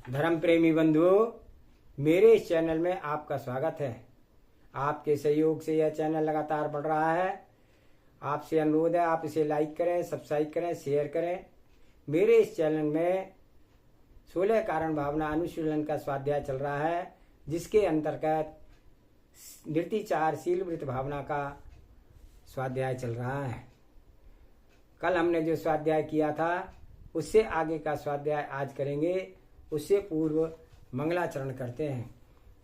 धर्म प्रेमी बंधुओं, मेरे इस चैनल में आपका स्वागत है। आपके सहयोग से यह चैनल लगातार बढ़ रहा है। आपसे अनुरोध है, आप इसे लाइक करें, सब्सक्राइब करें, शेयर करें। मेरे इस चैनल में 16 कारण भावना अनुशीलन का स्वाध्याय चल रहा है, जिसके अंतर्गत निर्तिचार शील वृत्त भावना का स्वाध्याय चल रहा है। कल हमने जो स्वाध्याय किया था, उससे आगे का स्वाध्याय आज करेंगे। उससे पूर्व मंगलाचरण करते हैं।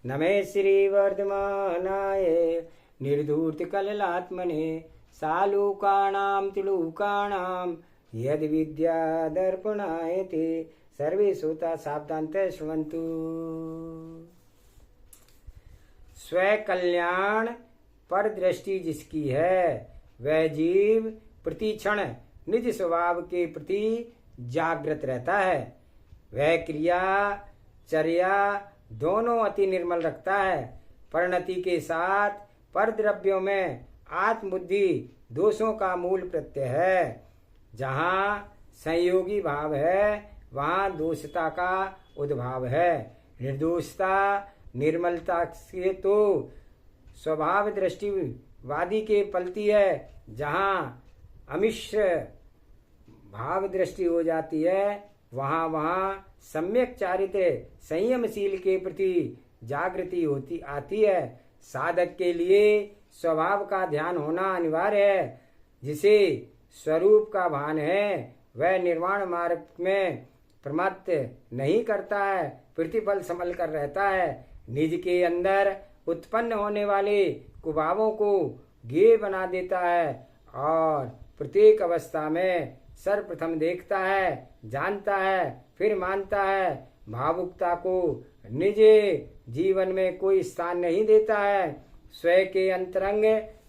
नमे श्री वर्धमानाय निर्धूर्त कललात्मने सालूकाणाम तिलूकाणाम यद विद्या दर्पणाय ते सर्वे श्रोता सावधानतः श्रवन्तु। स्व कल्याण पर दृष्टि जिसकी है, वह जीव प्रतिक्षण निज स्वभाव के प्रति जागृत रहता है। वह क्रिया चर्या दोनों अति निर्मल रखता है। परिणति के साथ पर द्रव्यों में आत्मबुद्धि दोषों का मूल प्रत्यय है। जहाँ संयोगी भाव है, वहाँ दोषता का उद्भाव है। निर्दोषता निर्मलता से तो स्वभाव दृष्टिवादी के पलती है। जहाँ अमिश्र भाव दृष्टि हो जाती है, वहाँ सम्यक चारित्र संयमशील के प्रति जागृति होती आती है। साधक के लिए स्वभाव का ध्यान होना अनिवार्य है। जिसे स्वरूप का भान है, वह निर्वाण मार्ग में प्रमत्त नहीं करता है, प्रतिफल संभल कर रहता है। निज के अंदर उत्पन्न होने वाले कुभावों को ज्ञेय बना देता है और प्रत्येक अवस्था में सर्वप्रथम देखता है, जानता है, फिर मानता है। भावुकता को निज जीवन में कोई स्थान नहीं देता है। स्वयं के अंतरंग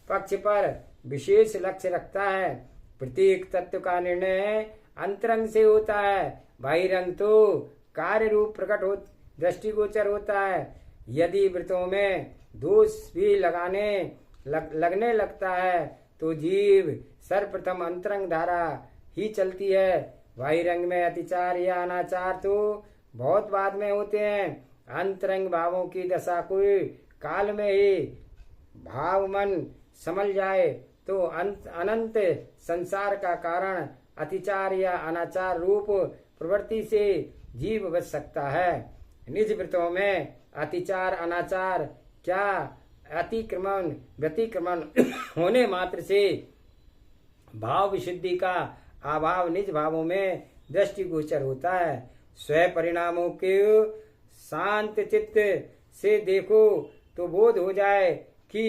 पक्ष पर विशेष लक्ष्य रखता है। प्रत्येक तत्व का निर्णय अंतरंग से होता है। बहिरंग तो कार्य रूप प्रकट हो दृष्टिगोचर होता है। यदि वृत्तों में दोष भी लगने लगता है, तो जीव सर्वप्रथम अंतरंग धारा ही चलती है। बहिरंग में अतिचार या अनाचार तो बहुत बाद में होते हैं। अंतरंग भावों की दशा कोई काल में ही भाव मन संभल जाए तो अनंत संसार का कारण अतिचार या अनाचार रूप प्रवृत्ति से जीव बच सकता है। निज वृत्तों में अतिचार अनाचार क्या अतिक्रमण व्यतिक्रमण होने मात्र से भाव विशुद्धि का अभाव निज भावों में दृष्टिगोचर होता है। स्व परिणामों के शांत चित्त से देखो तो बोध हो जाए कि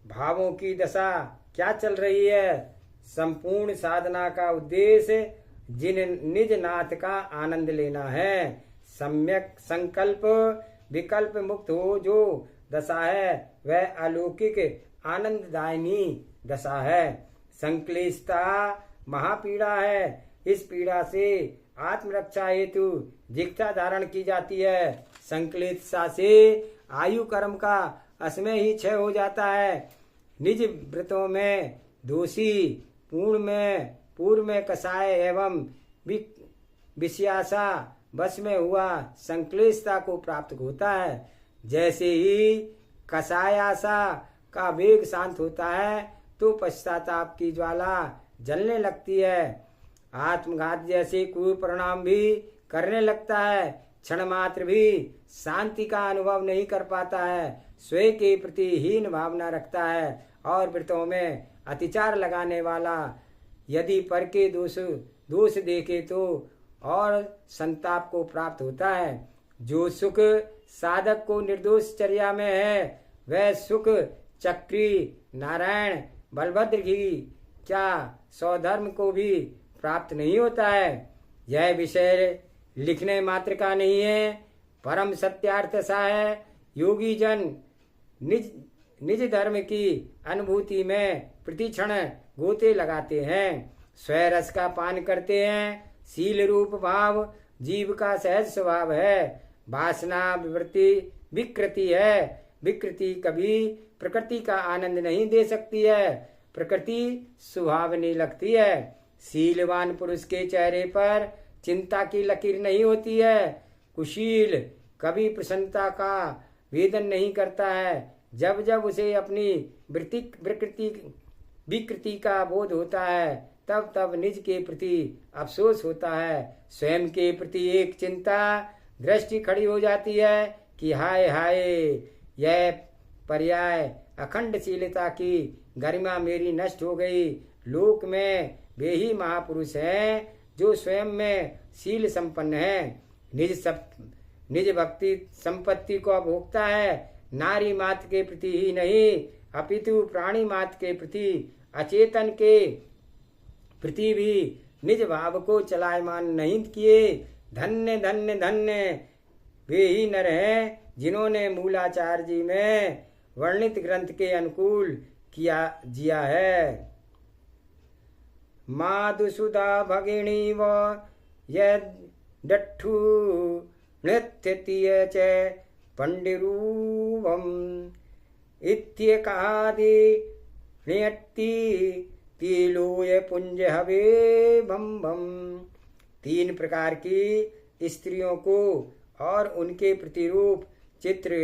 भावों की दशा क्या चल रही है। संपूर्ण साधना का उद्देश्य निज नाथ का आनंद लेना है। सम्यक संकल्प विकल्प मुक्त हो जो दशा है, वह अलौकिक आनंददायिनी दशा है। संक्लेशता महापीड़ा है। इस पीड़ा से आत्मरक्षा हेतु जिह्वा धारण की जाती है। संक्लेशता से आयु कर्म का असमय ही क्षय हो जाता है। निज व्रतों में दोषी पूर्व में कसाय एवं विषयासा बस में हुआ संक्लेशता को प्राप्त होता है। जैसे ही कसायासा का वेग शांत होता है, तो पश्चाताप की ज्वाला जलने लगती है। आत्मघात जैसे कुपरिणाम भी करने लगता है। क्षण मात्र भी शांति का अनुभव नहीं कर पाता है। स्वयं के प्रति हीन भावना रखता है और वृत्तों में अतिचार लगाने वाला यदि पर के दोष देखे तो और संताप को प्राप्त होता है। जो सुख साधक को निर्दोष चर्या में है, वह सुख चक्री नारायण बलभद्र की क्या स्वधर्म को भी प्राप्त नहीं होता है। यह विषय लिखने मात्र का नहीं है, परम सत्यार्थ सा है। योगी जन निज धर्म की अनुभूति में प्रतिक्षण गोते लगाते हैं, स्वरस का पान करते हैं। शील रूप भाव जीव का सहज स्वभाव है। वासना विवृत्ति विकृति है। विकृति कभी प्रकृति का आनंद नहीं दे सकती है। प्रकृति सुहावनी लगती है। शीलवान पुरुष के चेहरे पर चिंता की लकीर नहीं होती है। कुशील कभी प्रसन्नता का वेदन नहीं करता है। जब जब उसे अपनी विकृति का बोध होता है तब तब निज के प्रति अफसोस होता है। स्वयं के प्रति एक चिंता दृष्टि खड़ी हो जाती है कि हाय हाय, यह पर्याय अखंडशीलता की गरिमा मेरी नष्ट हो गई। लोक में वे ही महापुरुष हैं जो स्वयं में शील संपन्न है, निज भक्ति संपत्ति को भोगता है। नारी मात्र के प्रति ही नहीं अपितु प्राणी मात्र के प्रति, अचेतन के प्रति भी निज भाव को चलायमान नहीं किए। धन्य धन्य धन्य वे ही नर हैं जिन्होंने मूलाचार्य जी में वर्णित ग्रंथ के अनुकूल जिया है। माधुसुधा भगिनी व यड्ढु नृत्यतीय च पंडिरूपम इत्येकादि नृत्ति तिलोय पुंज हवे भम भम। 3 प्रकार की स्त्रियों को और उनके प्रतिरूप चित्र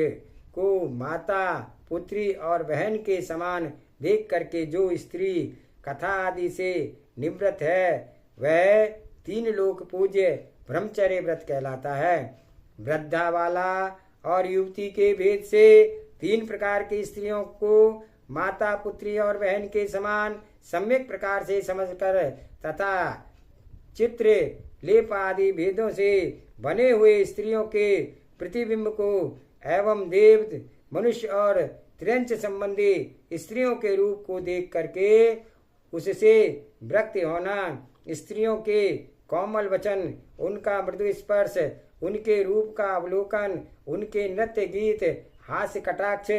को माता, पुत्री और बहन के समान देख करके जो स्त्री कथा आदि से निवृत्त है वह 3 लोक पूज्य ब्रह्मचर्य व्रत कहलाता है। वृद्धा वाला और युवती के भेद से 3 प्रकार की स्त्रियों को माता, पुत्री और बहन के समान सम्यक प्रकार से समझकर तथा चित्र, लेप आदि भेदों से बने हुए स्त्रियों के प्रतिबिंब को एवं देव, मनुष्य और त्रियंच संबंधी स्त्रियों के रूप को देख करके उससे विरक्त होना, स्त्रियों के कोमल वचन, उनका मृदु स्पर्श, उनके रूप का अवलोकन, उनके नृत्य गीत, हास्य कटाक्ष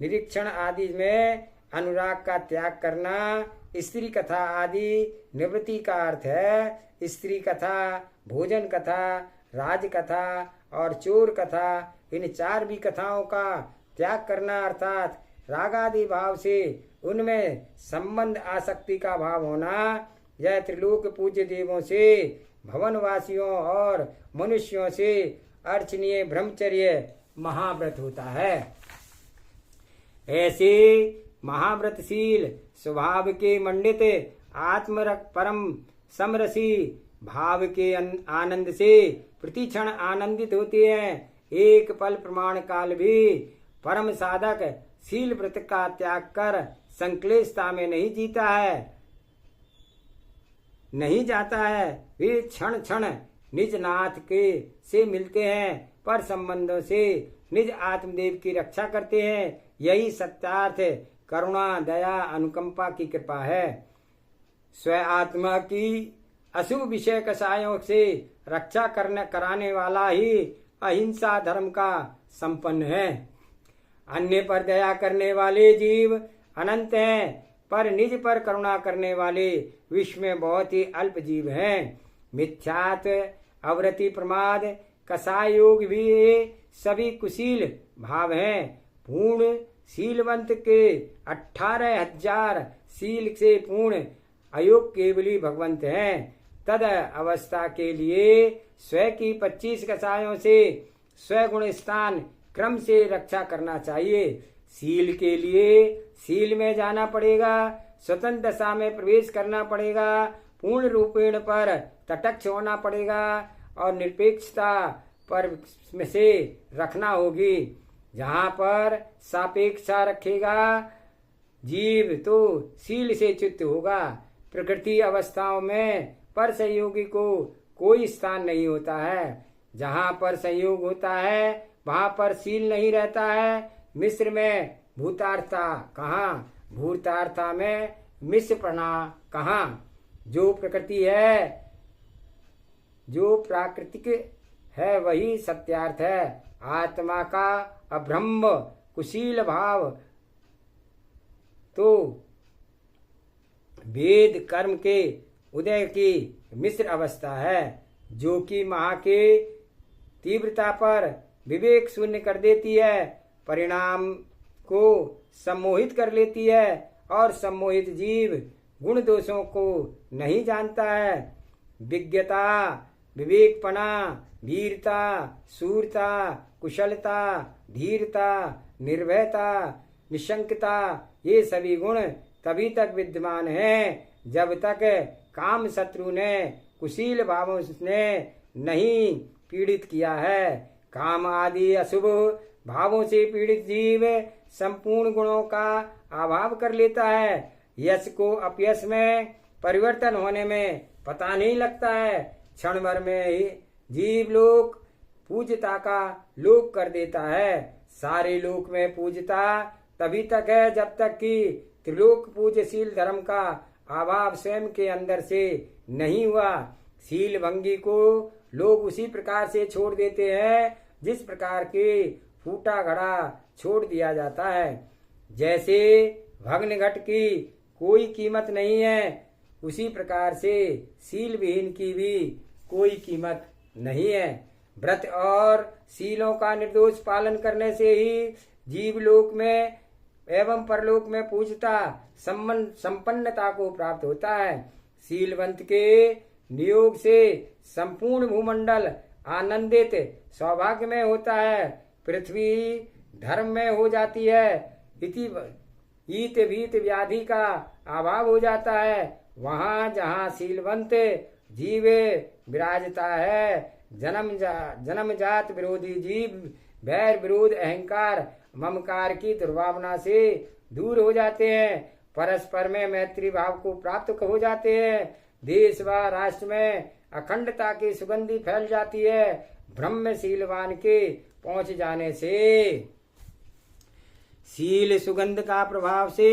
निरीक्षण आदि में अनुराग का त्याग करना स्त्री कथा आदि निवृत्ति का अर्थ है। स्त्री कथा, भोजन कथा, राज कथा और चोर कथा, इन 4 भी कथाओं का त्याग करना अर्थात रागादि भाव से उनमें संबंध आसक्ति का भाव होना, यह त्रिलोक पूज्य देवों से, भवनवासियों और मनुष्यों से अर्चनीय ब्रह्मचर्य महाव्रत होता है। ऐसे महाव्रतशील स्वभाव के मंडित आत्मरक परम समरसी भाव के आनंद से प्रतिक्षण आनंदित होते हैं। एक पल प्रमाण काल भी परम साधक शील व्रत का त्याग कर संक्लेशता में नहीं जाता है। वे क्षण क्षण निज नाथ के से मिलते हैं, पर संबंधों से निज आत्मदेव की रक्षा करते हैं। यही सत्यार्थ करुणा, दया, अनुकंपा की कृपा है। स्व आत्मा की अशुभ विषय कषायों से रक्षा कराने वाला ही अहिंसा धर्म का संपन्न है। अन्य पर दया करने वाले जीव अनंत हैं, पर निज पर करुणा करने वाले विश्व में बहुत ही अल्प जीव हैं। मिथ्यात्व, अवरति, प्रमाद, कसाय योग भी सभी कुशील भाव हैं। पूर्ण शीलवंत के 18,000 शील से पूर्ण अयोग केवली भगवंत हैं। तद अवस्था के लिए स्व की 25 कसायों से स्वगुण स्थान क्रम से रक्षा करना चाहिए। शील के लिए शील में जाना पड़ेगा, स्वतंत्र दशा में प्रवेश करना पड़ेगा, पूर्ण रूपेण पर तटस्थ होना पड़ेगा और निरपेक्षता पर से रखना होगी। जहाँ पर सापेक्षा रखेगा जीव तो शील से च्युत होगा। प्रकृति अवस्थाओं में पर संयोगी को कोई स्थान नहीं होता है। जहाँ पर संयोग होता है वहाँ पर शील नहीं रहता है। मिस्र में भूतार्था कहाँ, भूतार्था में मिस्र पढ़ना कहाँ। जो प्रकृति है, जो प्राकृतिक है वही सत्यार्थ है। आत्मा का अब्रह्म कुशील भाव तो वेद कर्म के उदय की मिश्र अवस्था है, जो कि महा के तीव्रता पर विवेक शून्य कर देती है, परिणाम को सम्मोहित कर लेती है और सम्मोहित जीव गुण दोषों को नहीं जानता है। विज्ञता विवेकपना, वीरता, शूरता, कुशलता, धीरता, निर्भयता, निशंकता, ये सभी गुण तभी तक विद्यमान हैं जब तक काम शत्रु ने कुशील भावों ने नहीं पीड़ित किया है। काम आदि अशुभ भावों से पीड़ित जीव संपूर्ण गुणों का अभाव कर लेता है। यश को अपयश में परिवर्तन होने में पता नहीं लगता है। क्षण भर में ही जीव लोक पूज्यता का लोप कर देता है। सारे लोक में पूज्यता तभी तक है जब तक कि त्रिलोक पूज्यशील धर्म का अभाव स्वयं के अंदर से नहीं हुआ। शील भंगी को लोग उसी प्रकार से छोड़ देते हैं जिस प्रकार के फूटा घड़ा छोड़ दिया जाता है। जैसे भग्न घट की कोई कीमत नहीं है, उसी प्रकार से शील विहीन की भी कोई कीमत नहीं है। व्रत और शीलों का निर्दोष पालन करने से ही जीवलोक में एवं परलोक में पूज्यता संपन्नता को प्राप्त होता है। शीलवंत के नियोग से संपूर्ण भूमंडल आनंदित सौभाग्य में होता है। पृथ्वी धर्म में हो जाती है। ईत भीत व्याधि का अभाव हो जाता है। वहाँ जहाँ शीलवंत जीवे विराजता है, जन्मजात विरोधी जीव वैर विरोध अहंकार ममकार की दुर्भावना से दूर हो जाते हैं। परस्पर में मैत्री भाव को प्राप्त हो जाते हैं। देश व राष्ट्र में अखंडता की सुगंधी फैल जाती है। ब्रह्मशीलवान के पहुंच जाने से शील सुगंध का प्रभाव से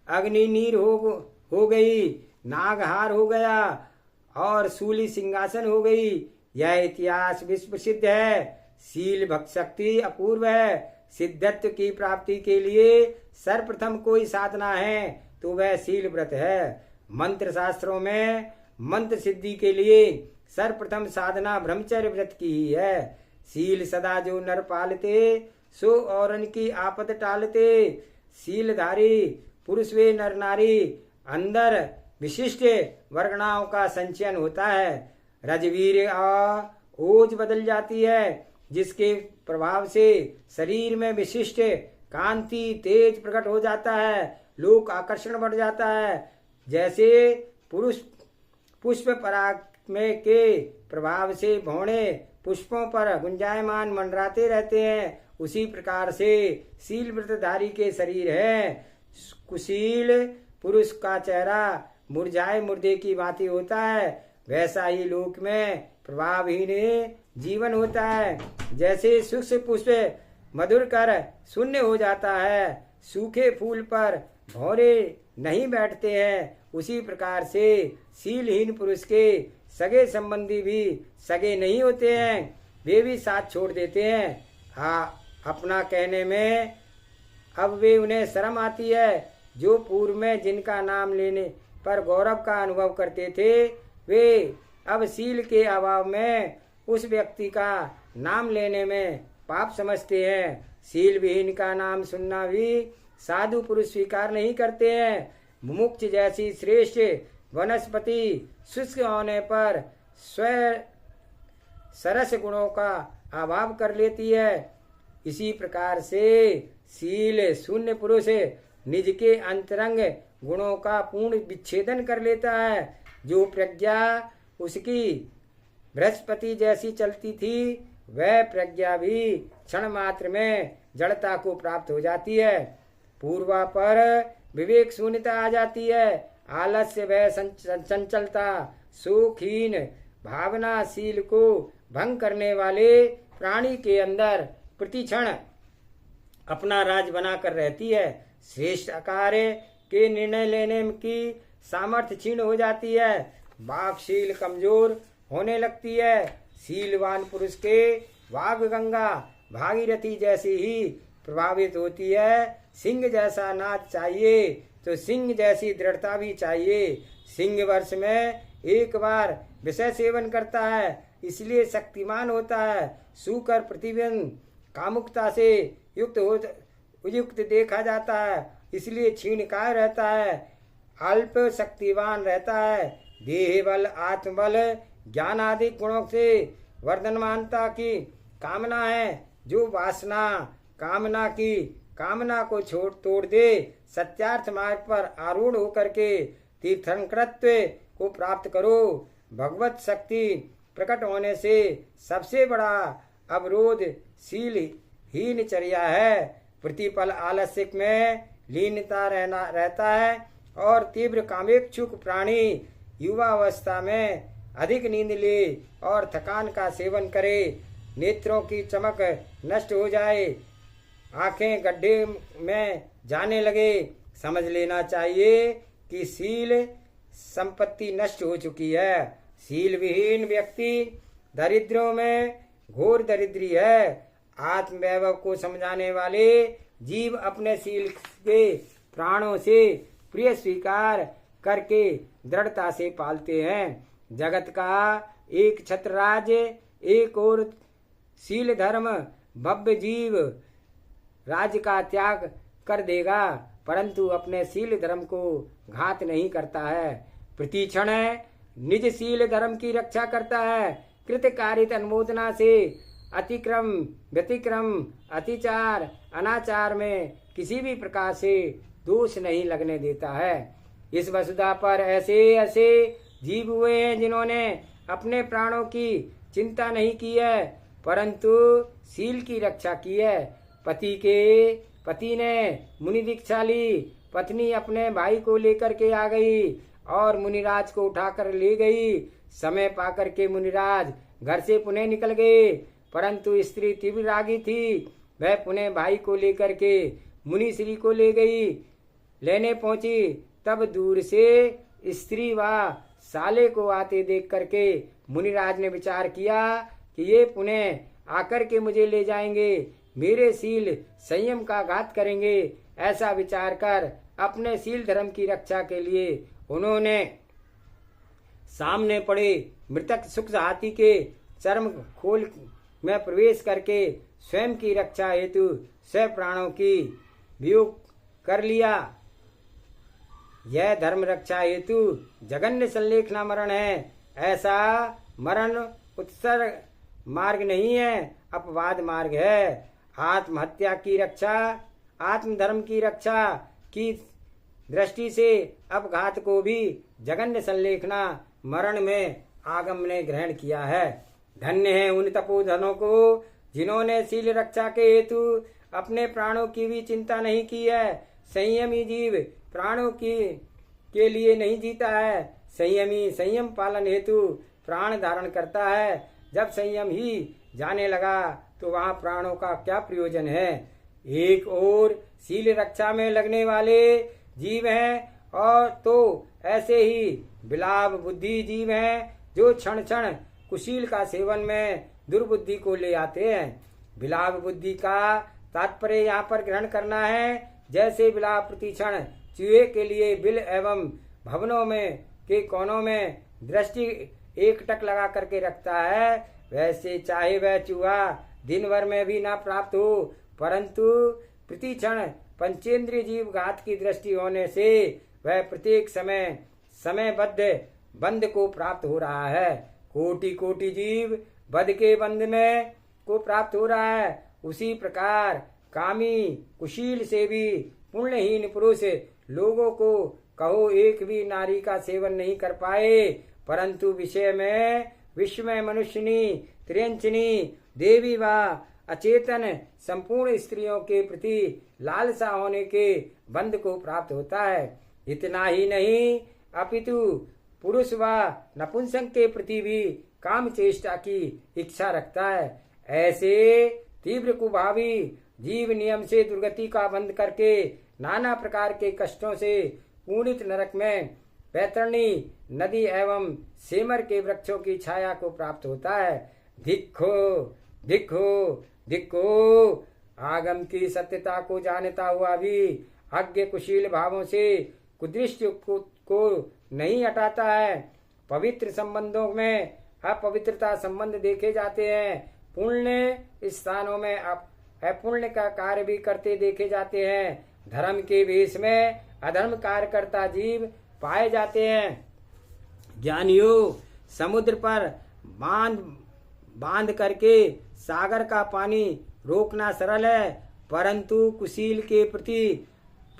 अग्नि नीर हो गई, नागहार हो गया और शूली सिंहासन हो गई। यह इतिहास विश्व प्रसिद्ध है। शील भक्त शक्ति अपूर्व है। सिद्धत्व की प्राप्ति के लिए सर्वप्रथम कोई साधना है तो वह शील व्रत है। मंत्र शास्त्रों में मंत्र सिद्धि के लिए सर्वप्रथम साधना ब्रह्मचर्य व्रत की ही है। शील सदा जो नर पालते सो औरन की आपद टालते। शीलधारी पुरुष वे नर नारी अंदर विशिष्ट वर्गणाओं का संचयन होता है। रजवीर ओज बदल जाती है जिसके प्रभाव से शरीर में विशिष्ट कांति तेज प्रकट हो जाता है। लोक आकर्षण बढ़ जाता है। जैसे पुरुष पुष्प पराग में के प्रभाव से भौणे पुष्पों पर गुंजायमान मंडराते रहते हैं, उसी प्रकार से शील व्रतधारी के शरीर है। कुशील पुरुष का चेहरा मुरझाए मुर्दे की भांति होता है, वैसा ही लोक में प्रभावहीन जीवन होता है। जैसे सूक्ष्म पुष्प मधुर कर शून्य हो जाता है, सूखे फूल पर भौरे नहीं बैठते हैं, उसी प्रकार से शीलहीन पुरुष के सगे संबंधी भी सगे नहीं होते हैं, वे भी साथ छोड़ देते हैं। अपना कहने में अब वे उन्हें शर्म आती है। जो पूर्व में जिनका नाम लेने पर गौरव का अनुभव करते थे, वे अब शील के अभाव में उस व्यक्ति का नाम लेने में पाप समझते हैं। शील विहीन का नाम सुनना भी साधु पुरुष स्वीकार नहीं करते हैं। मुमुक्ष जैसी श्रेष्ठ वनस्पति शुष्क होने पर स्वयं सरस गुणों का अभाव कर लेती है। इसी प्रकार से शील शून्य पुरुष निज के अंतरंग गुणों का पूर्ण विच्छेदन कर लेता है। जो प्रज्ञा उसकी बृहस्पति जैसी चलती थी, वह प्रज्ञा भी क्षण मात्र में जड़ता को प्राप्त हो जाती है। पूर्वा पर विवेक शून्यता आ जाती है। आलस्य वह चंचलता सुखहीन भावना शील को भंग करने वाले प्राणी के अंदर प्रतिक्षण अपना राज बनाकर रहती है। श्रेष्ठ कार्य के निर्णय लेने की सामर्थ्य क्षीण हो जाती है। वाक्शील कमजोर होने लगती है। शीलवान पुरुष के वाग गंगा भागीरथी जैसी ही प्रभावित होती है। सिंह जैसा नाच चाहिए तो सिंह जैसी दृढ़ता भी चाहिए। सिंह वर्ष में एक बार विषय सेवन करता है, इसलिए शक्तिमान होता है। सूकर प्रतिबिंब कामुकता से युक्त देखा जाता है, इसलिए क्षीणकाय रहता है। अल्प शक्तिवान रहता है। देह बल आत्मबल ज्ञान आदि गुणों से वर्धनमानता की कामना है। जो वासना कामना की कामना को तोड़ दे, सत्यार्थ मार्ग पर आरूढ़ होकर के तीर्थंकरत्व को प्राप्त करो। भगवत शक्ति प्रकट होने से सबसे बड़ा अवरोध शील हीनचर्या है। प्रतिपल आलस्य में लीनता रहता है और तीव्र कामेक्षुक प्राणी युवावस्था में अधिक नींद ले और थकान का सेवन करे, नेत्रों की चमक नष्ट हो जाए, आंखें गड्ढे में जाने लगे। समझ लेना चाहिए कि शील संपत्ति नष्ट हो चुकी है। शील विहीन व्यक्ति दरिद्रों में घोर दरिद्री है। आत्मवैभव को समझाने वाले जीव अपने शील के प्राणों से प्रिय स्वीकार करके दृढ़ता से पालते हैं। जगत का एक छत्र राज्य एक और शील धर्म भव्य जीव राज्य का त्याग कर देगा, परंतु अपने शील धर्म को घात नहीं करता है। प्रतिक्षण निज शील धर्म की रक्षा करता है। कृतकारित अनुमोदना से अतिक्रम व्यतिक्रम अतिचार अनाचार में किसी भी प्रकार से दोष नहीं लगने देता है। इस वसुधा पर ऐसे ऐसे जीव हुए हैं जिन्होंने अपने प्राणों की चिंता नहीं की है, परंतु शील की रक्षा की है। पति ने मुनि दीक्षा ली, पत्नी अपने भाई को लेकर के आ गई और मुनिराज को उठाकर ले गई। समय पाकर के मुनिराज घर से पुनः निकल गए, परंतु स्त्री तीव्र रागी थी। वह पुनः भाई को लेकर के मुनि श्री को ले गई। लेने पहुंची तब दूर से स्त्री व साले को आते देख करके मुनिराज ने विचार किया कि ये पुनः आकर के मुझे ले जाएंगे, मेरे शील संयम का घात करेंगे। ऐसा विचार कर अपने शील धर्म की रक्षा के लिए उन्होंने सामने पड़े मृतक सुख हाथी के चर्म खोल में प्रवेश करके स्वयं की रक्षा हेतु स्व प्राणों की वियोग कर लिया। यह धर्म रक्षा हेतु जघन्य संलेखना मरण है। ऐसा मरण उत्सर्ग मार्ग नहीं है, अपवाद मार्ग है। आत्महत्या की रक्षा आत्मधर्म की रक्षा की दृष्टि से अपघात को भी जघन्य संलेखना मरण में आगम ने ग्रहण किया है। धन्य है उन तपोधनों को जिन्होंने शील रक्षा के हेतु अपने प्राणों की भी चिंता नहीं की है। संयमी जीव प्राणों के लिए नहीं जीता है। संयमी संयम पालन हेतु प्राण धारण करता है। जब संयम ही जाने लगा तो वहाँ प्राणों का क्या प्रयोजन है। एक और शील रक्षा में लगने वाले जीव हैं और तो ऐसे ही विलाप बुद्धि जीव हैं जो क्षण क्षण कुशील का सेवन में दुर्बुद्धि को ले आते हैं। विलाप बुद्धि का तात्पर्य यहाँ पर ग्रहण करना है। जैसे विलाप प्रतिक्षण चूहे के लिए बिल एवं भवनों में के कोनों में दृष्टि एकटक लगा करके रखता है, वैसे चाहे वह चूहा दिन भर में भी ना प्राप्त हो, परंतु प्रतिक्षण पंचेंद्रिय जीव घात की दृष्टि होने से वह प्रत्येक समयबद्ध बंध को प्राप्त हो रहा है। कोटि कोटि जीव बध के बंध में को प्राप्त हो रहा है। उसी प्रकार कामी कुशील से भी पुण्यहीन पुरुष लोगों को कहो एक भी नारी का सेवन नहीं कर पाए, परंतु विषय में विश्वमय मनुष्यनी त्रियंचनी देवी व अचेतन संपूर्ण स्त्रियों के प्रति लालसा होने के बंध को प्राप्त होता है। इतना ही नहीं अपितु पुरुष व नपुंसक के प्रति भी काम चेष्टा की इच्छा रखता है। ऐसे तीव्र कुभावी जीव नियम से दुर्गति का बंध करके नाना प्रकार के कष्टों से पूर्णित नरक में बैतरणी नदी एवं सेमर के वृक्षों की छाया को प्राप्त होता है। धिक्खो धिक्खो धिक्खो आगम की सत्यता को जानता हुआ भी अज्ञ कुशील भावों से कुदृष्टि को नहीं हटाता है। पवित्र संबंधों में अपवित्रता संबंध देखे जाते हैं। पुण्य स्थानों में अपुण्य का कार्य भी करते देखे जाते हैं। धर्म के वेश में अधर्म कार्य करता जीव पाए जाते हैं। ज्ञानियों समुद्र पर बांध करके सागर का पानी रोकना सरल है, परंतु कुशील के प्रति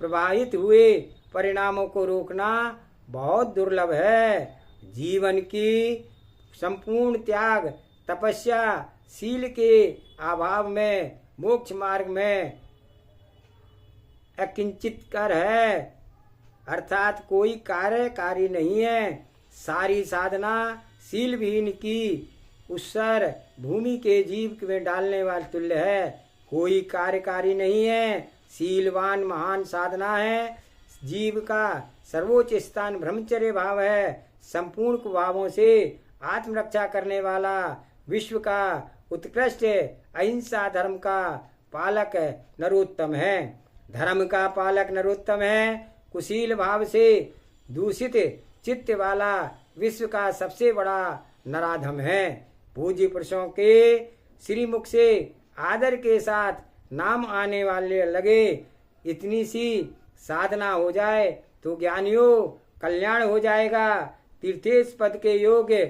प्रवाहित हुए परिणामों को रोकना बहुत दुर्लभ है। जीवन की संपूर्ण त्याग तपस्या शील के अभाव में मोक्ष मार्ग में अकिंचित कर है, अर्थात कोई कार्यकारी नहीं है। सारी साधना शील विहीन की उसर भूमि के जीव में डालने वाले तुल्य है, कोई कार्यकारी नहीं है। शीलवान महान साधना है। जीव का सर्वोच्च स्थान ब्रह्मचर्य भाव है। संपूर्ण कुभावों से आत्मरक्षा करने वाला विश्व का उत्कृष्ट अहिंसा धर्म का पालक नरोत्तम है। धर्म का पालक नरोत्तम है। कुशील भाव से दूषित चित्त वाला विश्व का सबसे बड़ा नराधम है। पूज्य पुरुषों के श्रीमुख से आदर के साथ नाम आने वाले लगे, इतनी सी साधना हो जाए तो ज्ञानियों कल्याण हो जाएगा। तीर्थेश पद के योग्य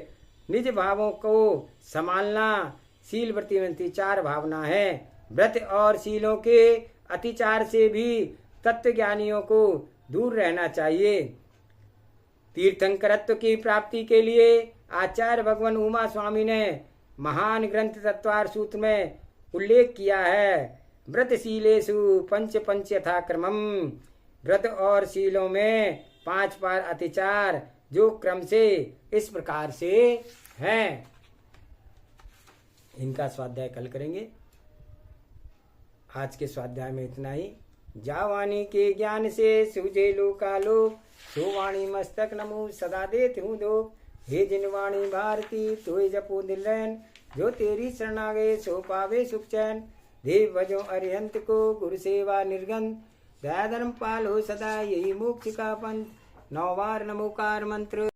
निज भावों को संभालना शील व्रतिवंती चार भावना है। व्रत और शीलों के अतिचार से भी तत्व ज्ञानियों को दूर रहना चाहिए। तीर्थंकरत्व की प्राप्ति के लिए आचार्य भगवान उमा स्वामी ने महान ग्रंथ तत्वार सूत्र में उल्लेख किया है। व्रत शीलेषु पंच पंच यथा क्रमम। व्रत और शीलों में 5 बार अतिचार जो क्रम से इस प्रकार से है। इनका स्वाध्याय कल करेंगे। आज के स्वाध्याय में इतना ही। जावाणी के ज्ञान से सूझे लोकालोक, सो वाणी मस्तक नमो सदा देत हूँ दो। हे जिनवाणी भारती तोय जपो दिलैन, जो तेरी शरण आ गए सो पावे सुख चैन। देव भजो अरिहंत को गुरु सेवा निर्गंध, दया धर्म पाल हो सदा यही मोक्ष का पंथ। 9 बार नमोकार मंत्र।